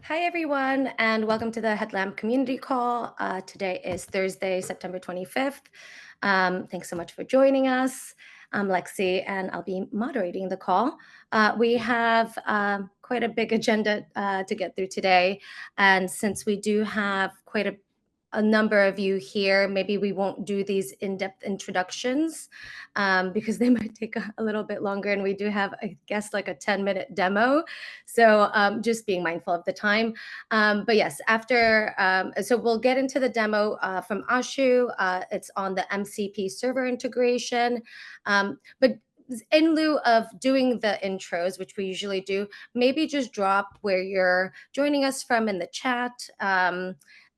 Hi, everyone, and welcome to the Headlamp community call. Today is Thursday, September 25th. Thanks so much for joining us. I'm Lexi, and I'll be moderating the call. We have quite a big agenda to get through today. And since we do have quite a number of you here, maybe we won't do these in-depth introductions because they might take a little bit longer. And we do have, I guess, like a 10-minute demo. So just being mindful of the time. But yes, so we'll get into the demo from Ashu. It's on the MCP server integration. But in lieu of doing the intros, which we usually do, maybe just drop where you're joining us from in the chat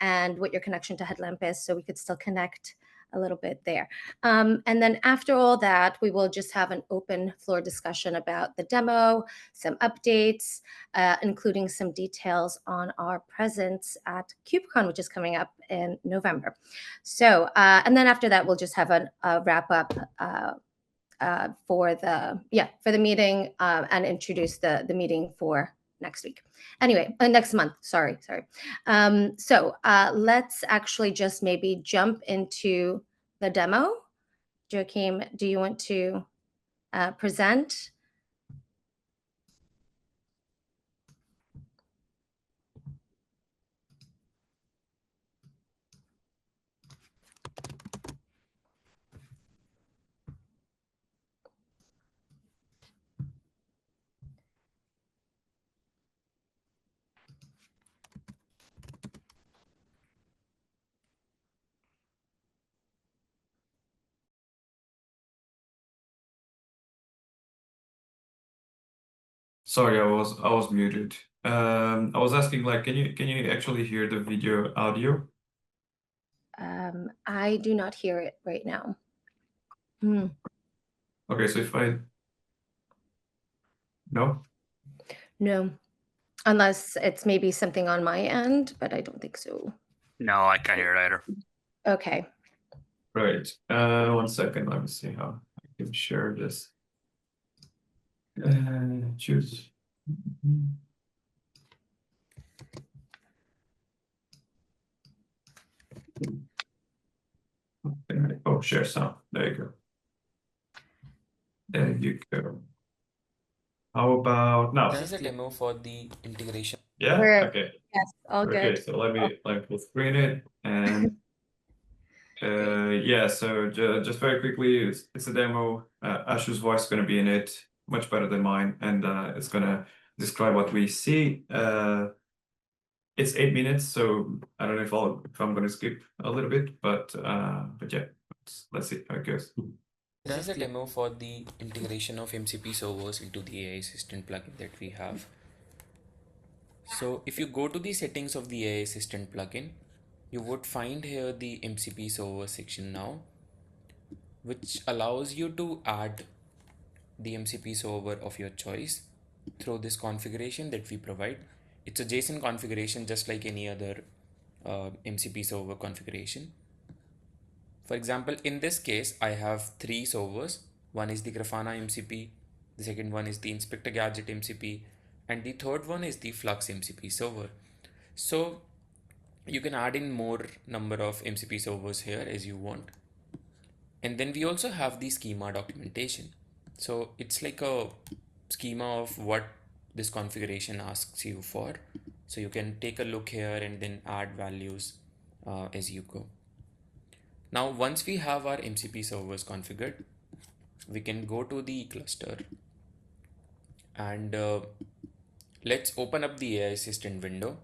and what your connection to Headlamp is so we could still connect a little bit there. And then after all that, we will just have an open floor discussion about the demo, some updates, including some details on our presence at KubeCon, which is coming up in November. So, and then after that, we'll just have a wrap up for the meeting and introduce the meeting for next week. Anyway, next month. Sorry. So let's actually just maybe jump into the demo. Joachim, do you want to present? Sorry, I was muted. I was asking, like, can you actually hear the video audio? I do not hear it right now. Okay, so if I no, No, unless it's maybe something on my end, but I don't think so. No, I can't hear it either. Okay. right. 1 second. Let me see how I can share this. Choose. Oh, share sound. There you go. There you go. How about now? This is a demo for the integration. Yeah. Okay. Yes, all good. Okay. So let me full screen it and. Yeah, so just very quickly, it's a demo. Ashu's voice is going to be in it, much better than mine, and it's going to describe what we see. It's 8 minutes, so I don't know if I'm going to skip a little bit, but yeah, let's see how it goes. This is a demo for the integration of MCP servers into the AI Assistant plugin that we have. So if you go to the settings of the AI Assistant plugin, you would find here the MCP server section now, which allows you to add the MCP server of your choice through this configuration that we provide. It's a JSON configuration just like any other MCP server configuration. For example, in this case, I have 3 servers. One is the Grafana MCP, the second one is the Inspector Gadget MCP, and the third one is the Flux MCP server. So you can add in more number of MCP servers here as you want. And then we also have the schema documentation. So it's like a schema of what this configuration asks you for. So you can take a look here and then add values as you go. Now, once we have our MCP servers configured, we can go to the cluster and let's open up the AI Assistant window.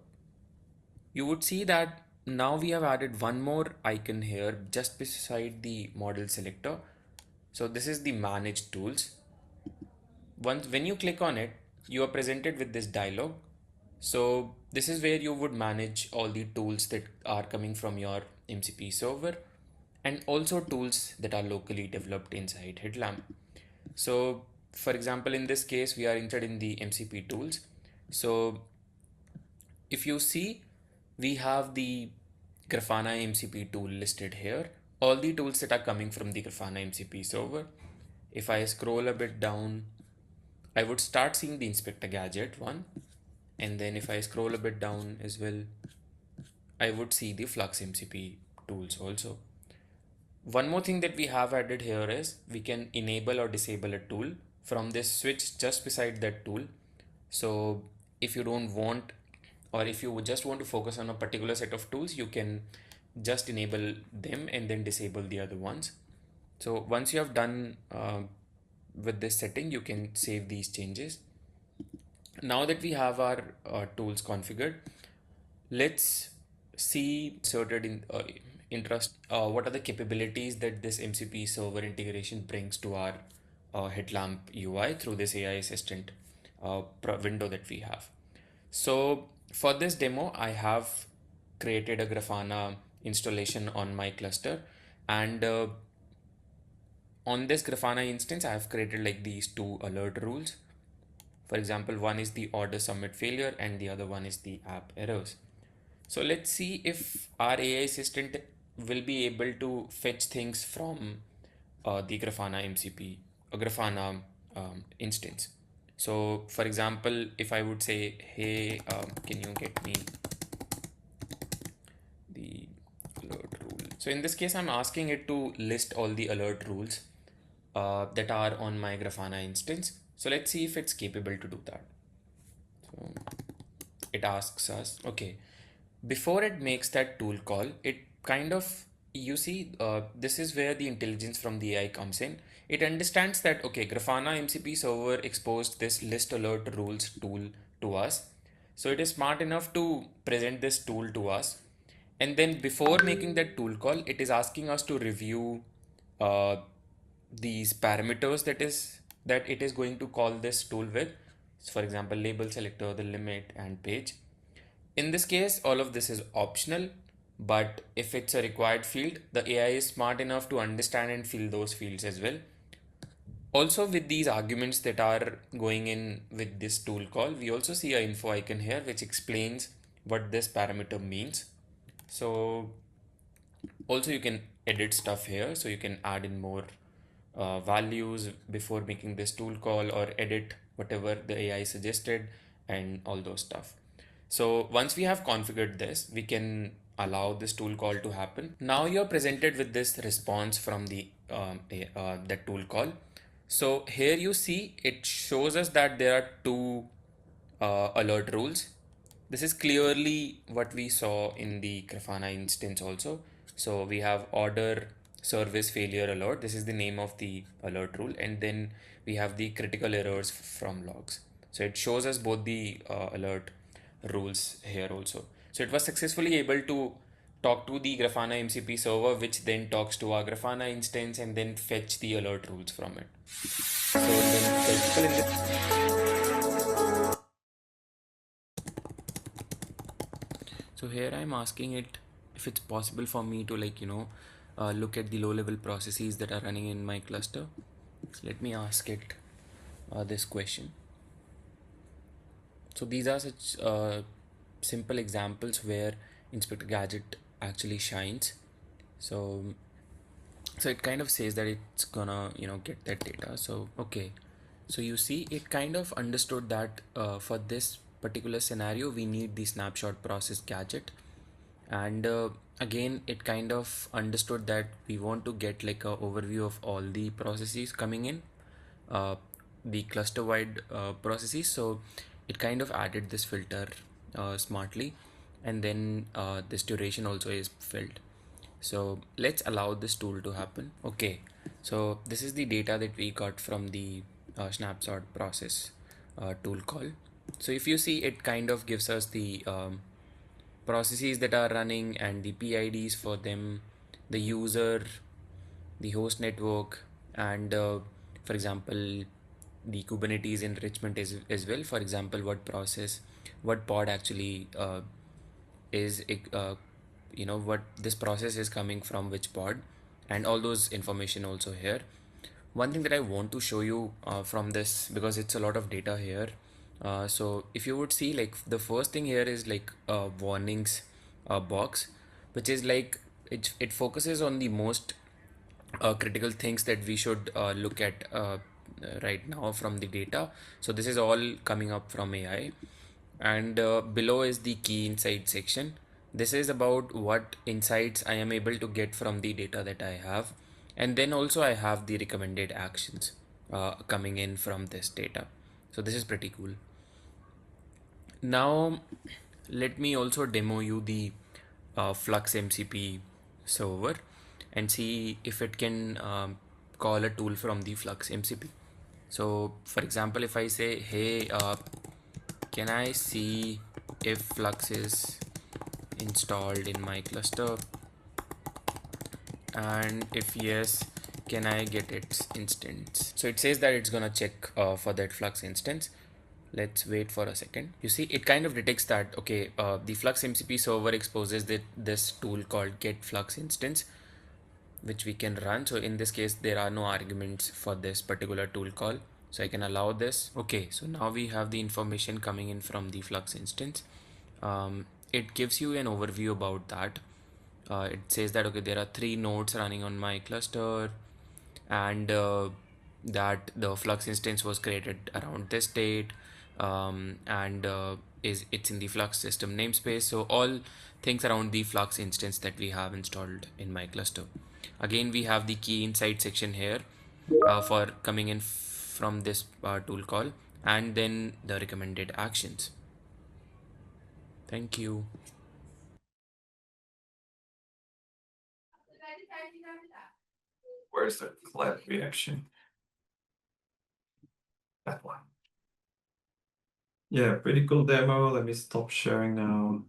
You would see that now we have added one more icon here just beside the model selector. So this is the manage tools. When you click on it, you are presented with this dialog. So this is where you would manage all the tools that are coming from your MCP server and also tools that are locally developed inside Headlamp. So for example, in this case, we are interested in the MCP tools. So if you see, we have the Grafana MCP tool listed here. All the tools that are coming from the Grafana MCP server. If I scroll a bit down, I would start seeing the Inspector Gadget one. And then if I scroll a bit down as well, I would see the Flux MCP tools also. One more thing that we have added here is we can enable or disable a tool from this switch just beside that tool. So if you don't want, or if you just want to focus on a particular set of tools, you can just enable them and then disable the other ones. So once you have done with this setting, you can save these changes. Now that we have our tools configured, let's see inserted in interest what are the capabilities that this MCP server integration brings to our Headlamp UI through this AI assistant window that we have. So for this demo, I have created a Grafana installation on my cluster, and on this Grafana instance, I have created like these two alert rules. For example, one is the order submit failure and the other one is the app errors. So let's see if our AI assistant will be able to fetch things from the Grafana MCP or Grafana instance. So for example, if I would say, hey, can you get me the alert rule? So in this case, I'm asking it to list all the alert rules that are on my Grafana instance. So let's see if it's capable to do that. So it asks us, okay, before it makes that tool call, it kind of, you see, this is where the intelligence from the AI comes in. It understands that, okay, Grafana MCP server exposed this list alert rules tool to us. So it is smart enough to present this tool to us. And then before making that tool call, it is asking us to review uh, these parameters that it is going to call this tool with. So for example, label selector, the limit and page. In this case, all of this is optional, but if it's a required field, the AI is smart enough to understand and fill those fields as well. Also, with these arguments that are going in with this tool call, we also see an info icon here which explains what this parameter means. So also you can edit stuff here, so you can add in more values before making this tool call or edit whatever the AI suggested and all those stuff. So once we have configured this, we can allow this tool call to happen. Now you're presented with this response from the that tool call. So here you see it shows us that there are two alert rules. This is clearly what we saw in the Grafana instance also. So we have order service failure alert. This is the name of the alert rule. And then we have the critical errors from logs. So it shows us both the alert rules here also. So it was successfully able to talk to the Grafana MCP server, which then talks to our Grafana instance and then fetch the alert rules from it. So then the people in the So here I'm asking it if it's possible for me to look at the low level processes that are running in my cluster. So let me ask it this question. So these are such simple examples where Inspector Gadget actually shines. So it kind of says that it's gonna get that data. So okay, so you see it kind of understood that for this particular scenario we need the snapshot process gadget, and again it kind of understood that we want to get like a overview of all the processes coming in, the cluster wide processes. So it kind of added this filter smartly, and then this duration also is filled. So let's allow this tool to happen. Okay, so this is the data that we got from the snapshot process tool call. So if you see, it kind of gives us the processes that are running and the PIDs for them, the user, the host network, and for example the Kubernetes enrichment as well. For example, what process, what pod actually is what this process is coming from, which pod, and all those information also here. One thing that I want to show you from this, because it's a lot of data here, so if you would see, like, the first thing here is like a warnings box, which is like it focuses on the most critical things that we should look at right now from the data. So this is all coming up from AI. and below is the key insights section. This is about what insights I am able to get from the data that I have, and then also I have the recommended actions coming in from this data. So this is pretty cool. Now let me also demo you the Flux MCP server and see if it can call a tool from the Flux MCP. So for example, if I say, hey, can I see if Flux is installed in my cluster, and if yes, can I get its instance? So it says that it's gonna check for that Flux instance. Let's wait for a second. You see, it kind of detects that, okay, the Flux MCP server exposes this tool called get Flux instance, which we can run. So in this case, there are no arguments for this particular tool call. So I can allow this. Okay, so now we have the information coming in from the Flux instance. It gives you an overview about that. It says that, okay, there are 3 nodes running on my cluster, and that the Flux instance was created around this date, and it's in the Flux system namespace. So all things around the Flux instance that we have installed in my cluster. Again, we have the key insight section here for coming in from this tool call, and then the recommended actions. Thank you. Where's the clap reaction? That one. Yeah, pretty cool demo. Let me stop sharing now.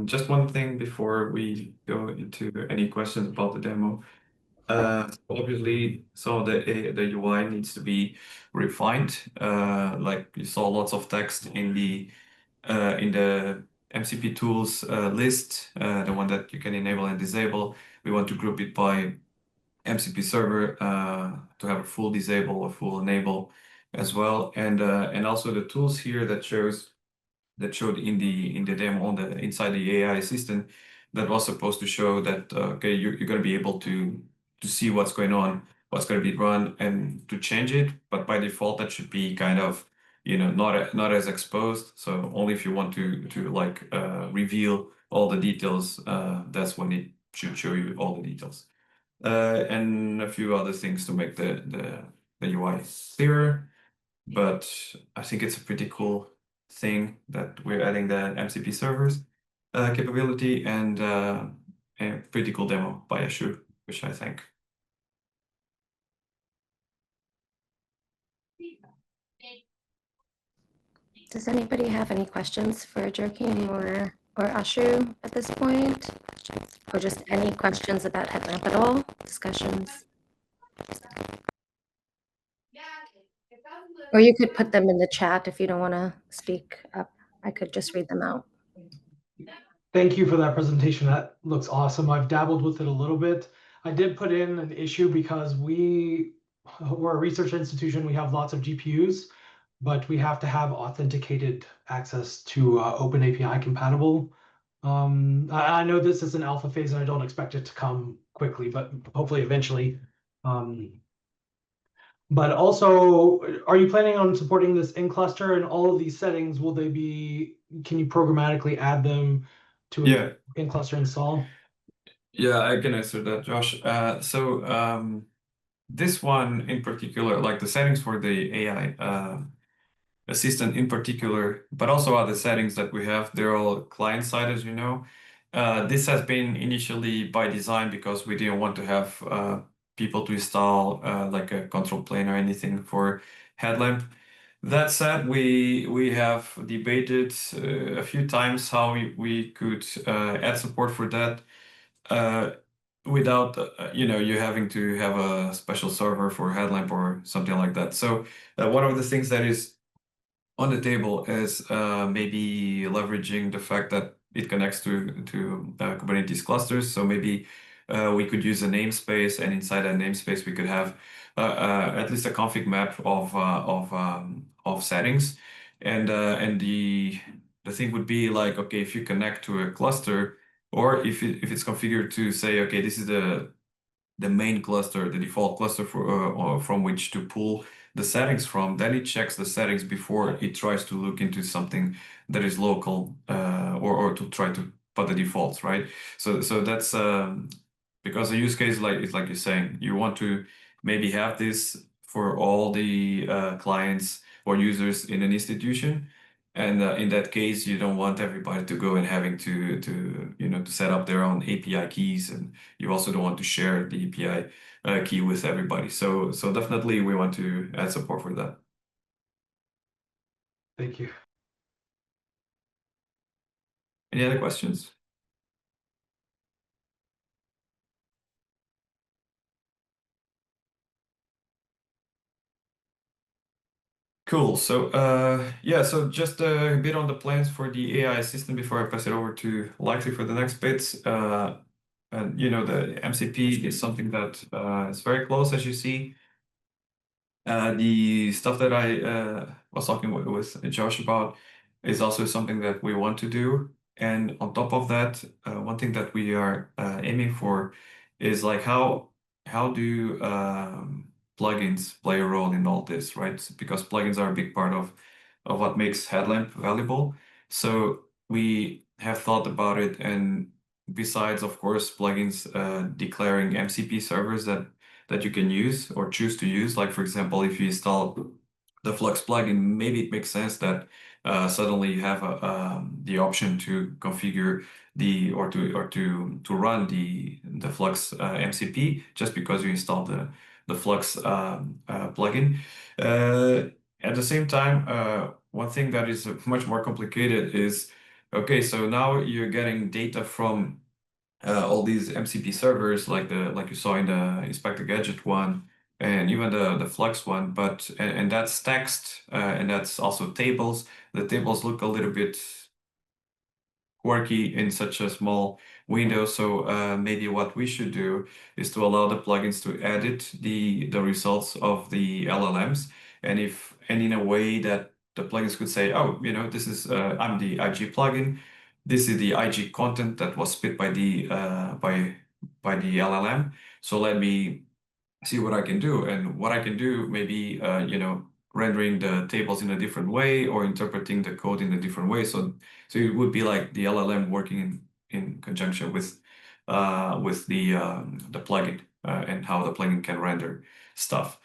Just one thing before we go into any questions about the demo. Obviously, some of the UI needs to be refined. Like you saw lots of text in the MCP tools list, the one that you can enable and disable. We want to group it by MCP server to have a full disable or full enable as well, and also the tools here that showed in the demo on the inside the AI assistant that was supposed to show that okay, you're going to be able to see what's going on, what's going to be run, and to change it. But by default, that should be kind of not as exposed. So only if you want to like reveal all the details, that's when it should show you all the details. And a few other things to make the UI clearer. But I think it's a pretty cool thing that we're adding the MCP servers capability, and a pretty cool demo by Ashu, which I think. Does anybody have any questions for Joaquin or Ashu at this point? Or just any questions about Headlamp at all? Discussions? Or you could put them in the chat if you don't want to speak up. I could just read them out. Thank you for that presentation. That looks awesome. I've dabbled with it a little bit. I did put in an issue because we're a research institution. We have lots of GPUs, but we have to have authenticated access to OpenAPI compatible. I know this is an alpha phase and I don't expect it to come quickly, but hopefully eventually. But also, are you planning on supporting this in cluster, and all of these settings, will they be, can you programmatically add them to an in cluster install? Yeah, I can answer that, Josh. This one in particular, like the settings for the AI assistant in particular, but also other settings that we have, they're all client side, as you know. This has been initially by design because we didn't want to have people to install like a control plane or anything for Headlamp. That said, we have debated a few times how we could add support for that without you having to have a special server for Headlamp or something like that. So one of the things that is on the table is maybe leveraging the fact that it connects to Kubernetes clusters. So maybe we could use a namespace, and inside that namespace we could have at least a config map of settings, and the thing would be like, okay, if you connect to a cluster, or if it's configured to say, okay, this is the main cluster, the default cluster for from which to pull the settings from, then it checks the settings before it tries to look into something that is local, or to try to put the defaults, right? So that's because the use case is like you're saying, you want to maybe have this for all the clients or users in an institution. And in that case, you don't want everybody to go and having to to set up their own API keys, and you also don't want to share the API key with everybody. So definitely we want to add support for that. Thank you. Any other questions? Cool. So yeah, so just a bit on the plans for the AI assistant before I pass it over to Lexi for the next bits. And the MCP is something that is very close, as you see. The stuff that I was talking with Josh about is also something that we want to do. And on top of that, one thing that we are aiming for is like how do plugins play a role in all this, right? Because plugins are a big part of what makes Headlamp valuable. So we have thought about it, and besides, of course, plugins declaring MCP servers that you can use or choose to use. Like, for example, if you install the Flux plugin, maybe it makes sense that suddenly you have the option to configure or to run the Flux MCP just because you installed the Flux plugin. At the same time, one thing that is much more complicated is, okay, so now you're getting data from all these MCP servers, like you saw in the Inspector Gadget one, and even the Flux one, but and that's text, and that's also tables. The tables look a little bit quirky in such a small window, so maybe what we should do is to allow the plugins to edit the results of the LLMs, and in a way that the plugins could say, oh, this is I'm the IG plugin. This is the IG content that was spit by the LLM. So let me see what I can do. And what I can do, maybe rendering the tables in a different way or interpreting the code in a different way. So it would be like the LLM working in conjunction with the plugin and how the plugin can render stuff.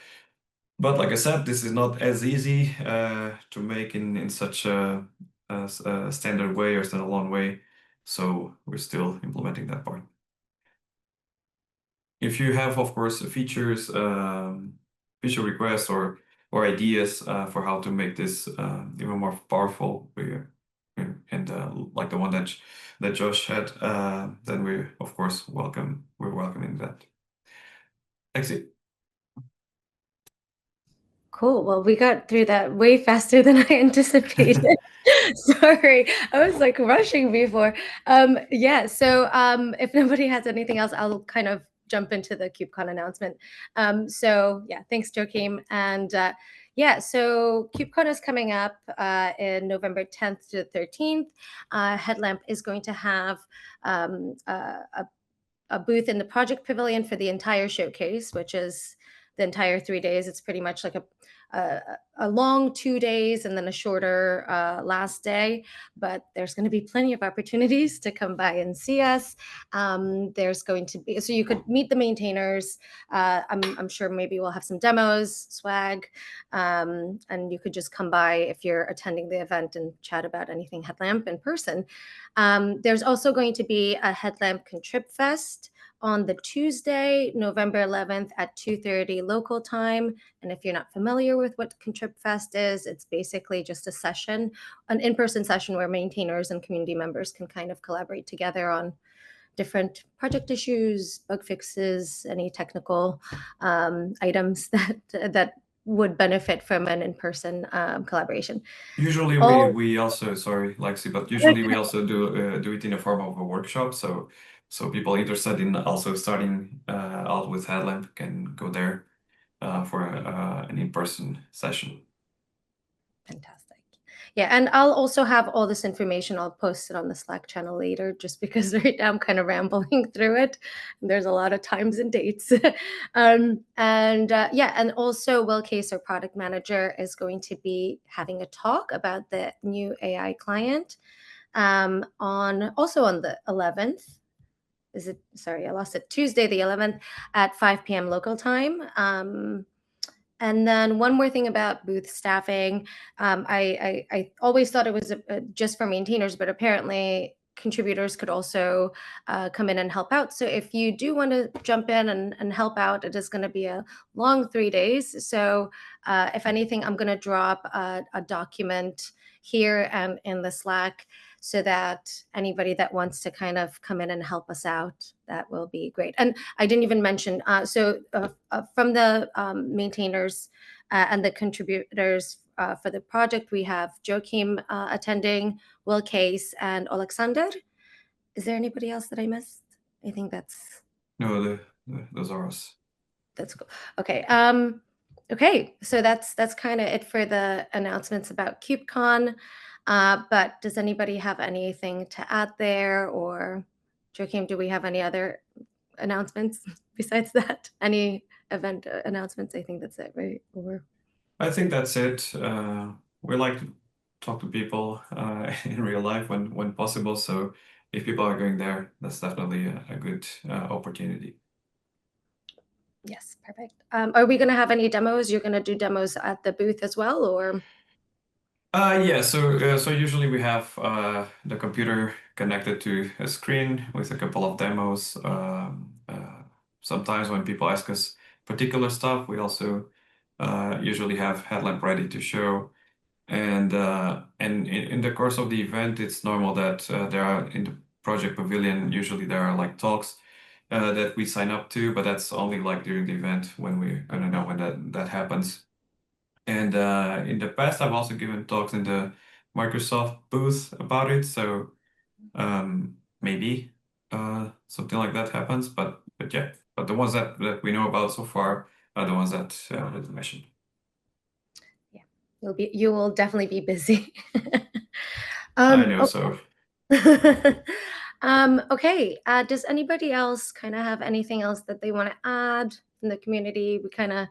But like I said, this is not as easy to make in such a standard way or standalone way. So we're still implementing that part. If you have, of course, features, feature requests or ideas for how to make this even more powerful, and like the one that Josh had, then we're welcoming that. Exit. Cool. Well, we got through that way faster than I anticipated. Sorry, I was like rushing before. Yeah, so if nobody has anything else, I'll kind of jump into the KubeCon announcement. So yeah, thanks, Joachim. And yeah, so KubeCon is coming up in November 10th to 13th. Headlamp is going to have a booth in the project pavilion for the entire showcase, which is the entire 3 days. It's pretty much like a long 2 days and then a shorter last day. But there's going to be plenty of opportunities to come by and see us. There's going to be, so you could meet the maintainers. I'm sure maybe we'll have some demos, swag, and you could just come by if you're attending the event and chat about anything Headlamp in person. There's also going to be a Headlamp Contrib Fest on the Tuesday, November 11th at 2:30 local time. And if you're not familiar with what Contrib Fest is, it's basically just a session, an in-person session where maintainers and community members can kind of collaborate together on different project issues, bug fixes, any technical items that would benefit from an in-person collaboration. Usually we also, sorry, Lexi, but usually we also do it in a form of a workshop. So people interested in also starting out with Headlamp can go there for an in-person session. Fantastic. Yeah, and I'll also have all this information. I'll post it on the Slack channel later, just because right now I'm kind of rambling through it. There's a lot of times and dates. Yeah, and also Will Case, our product manager, is going to be having a talk about the new AI client on the 11th. Sorry, I lost it. Tuesday the 11th at 5 p.m. local time. And then one more thing about booth staffing. I always thought it was just for maintainers, but apparently contributors could also come in and help out. So if you do want to jump in and help out, it is going to be a long 3 days. So if anything, I'm going to drop a document here and in the Slack, so that anybody that wants to kind of come in and help us out, that will be great. And I didn't even mention, from the maintainers and the contributors for the project, we have Joachim attending, Will Case, and Alexander. Is there anybody else that I missed? I think that's... No, those are us. That's cool. Okay. Okay. So that's kind of it for the announcements about KubeCon. But does anybody have anything to add there? Or Joachim, do we have any other announcements besides that? Any event announcements? I think that's it, right? Or... I think that's it. We like to talk to people in real life when possible. So if people are going there, that's definitely a good opportunity. Yes, perfect. Are we going to have any demos? You're going to do demos at the booth as well, or? Yeah, so usually we have the computer connected to a screen with a couple of demos. Sometimes when people ask us particular stuff, we also usually have Headlamp ready to show. And in the course of the event, it's normal that there are, in the project pavilion, usually there are like talks that we sign up to, but that's only like during the event when we're gonna know when that happens. And in the past, I've also given talks in the Microsoft booth about it, so maybe something like that happens. But yeah, but the ones that we know about so far are the ones that I mentioned. Yeah, you will definitely be busy. I know, okay. so. Okay. Does anybody else kind of have anything else that they want to add in the community? We kind of,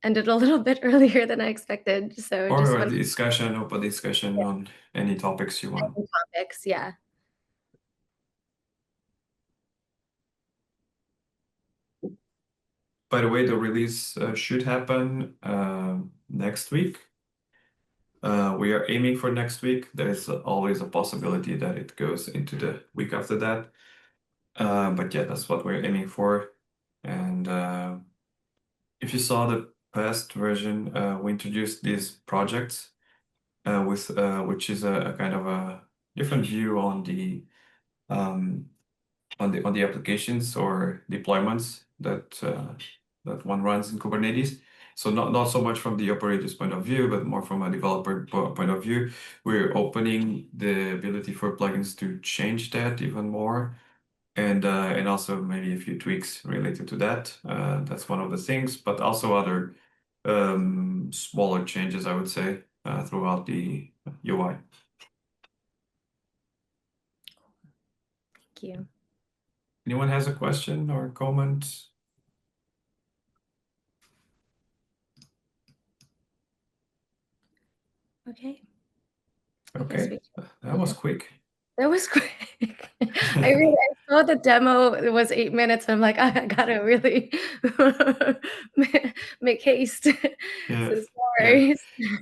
ended a little bit earlier than I expected. So Or just a want discussion, open discussion on any topics you want. topics. Yeah. By the way, the release should happen next week. We are aiming for next week. There's always a possibility that it goes into the week after that. But yeah, that's what we're aiming for. And if you saw the past version, we introduced these projects which is a kind of a different view on the applications or deployments that one runs in Kubernetes. So not so much from the operator's point of view, but more from a developer point of view. We're opening the ability for plugins to change that even more, and also maybe a few tweaks related to that. That's one of the things, but also other smaller changes, I would say, throughout the UI. Thank you. Anyone has a question or comment? Okay. Okay, that was quick. That was quick. I saw the demo. It was 8 minutes. I'm like, I gotta really make haste. Yeah. So sorry.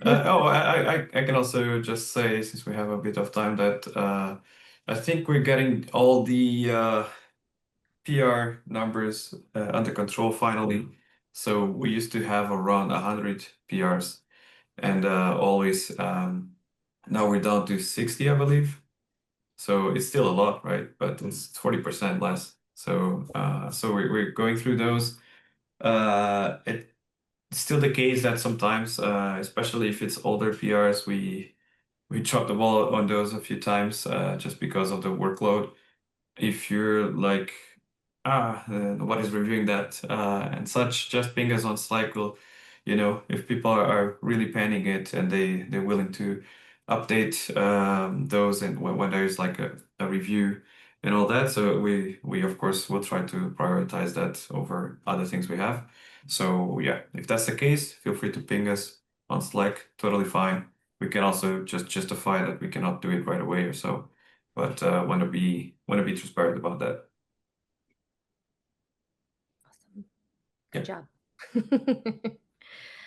I can also just say, since we have a bit of time, that I think we're getting all the PR numbers under control finally. So we used to have around 100 PRs, and always now we're down to 60, I believe. So it's still a lot, right? But it's 40% less. So we're going through those. It's still the case that sometimes, especially if it's older PRs, we drop the ball on those a few times just because of the workload. If you're like, nobody's reviewing that and such, just ping us on Slack. you know, if people are really panning it and they're willing to update those, and when there's like a review and all that, so we of course will try to prioritize that over other things we have. So yeah, if that's the case, feel free to ping us on Slack. Totally fine. We can also just justify that we cannot do it right away or so, but want to be transparent about that. Awesome. Good job.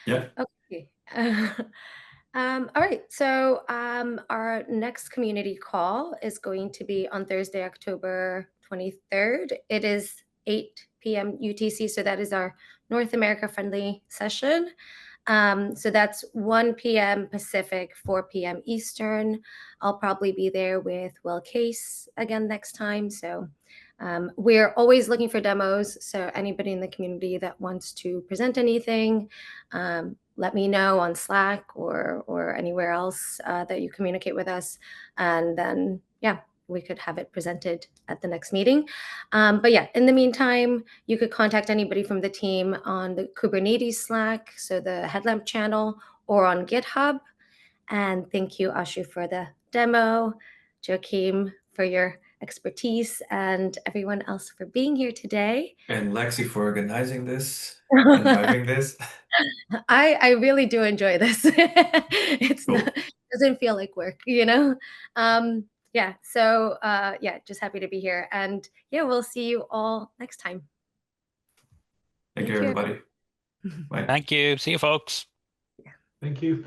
Yeah. Okay. All right. So our next community call is going to be on Thursday, October 23rd. It is 8 p.m. UTC. So that is our North America friendly session. So that's 1 p.m. Pacific, 4 p.m. Eastern. I'll probably be there with Will Case again next time. So we're always looking for demos. So anybody in the community that wants to present anything, let me know on Slack or anywhere else that you communicate with us. And then, yeah, we could have it presented at the next meeting. But yeah, in the meantime, you could contact anybody from the team on the Kubernetes Slack, so the Headlamp channel, or on GitHub. And thank you, Ashu, for the demo, Joachim for your expertise, and everyone else for being here today. And Lexi for organizing this and driving this. I really do enjoy this. It's Cool. not, doesn't feel like work, you know? Yeah, so yeah, just happy to be here. And yeah, we'll see you all next time. Thank you, everybody. Bye. Thank you. See you, folks. Thank you.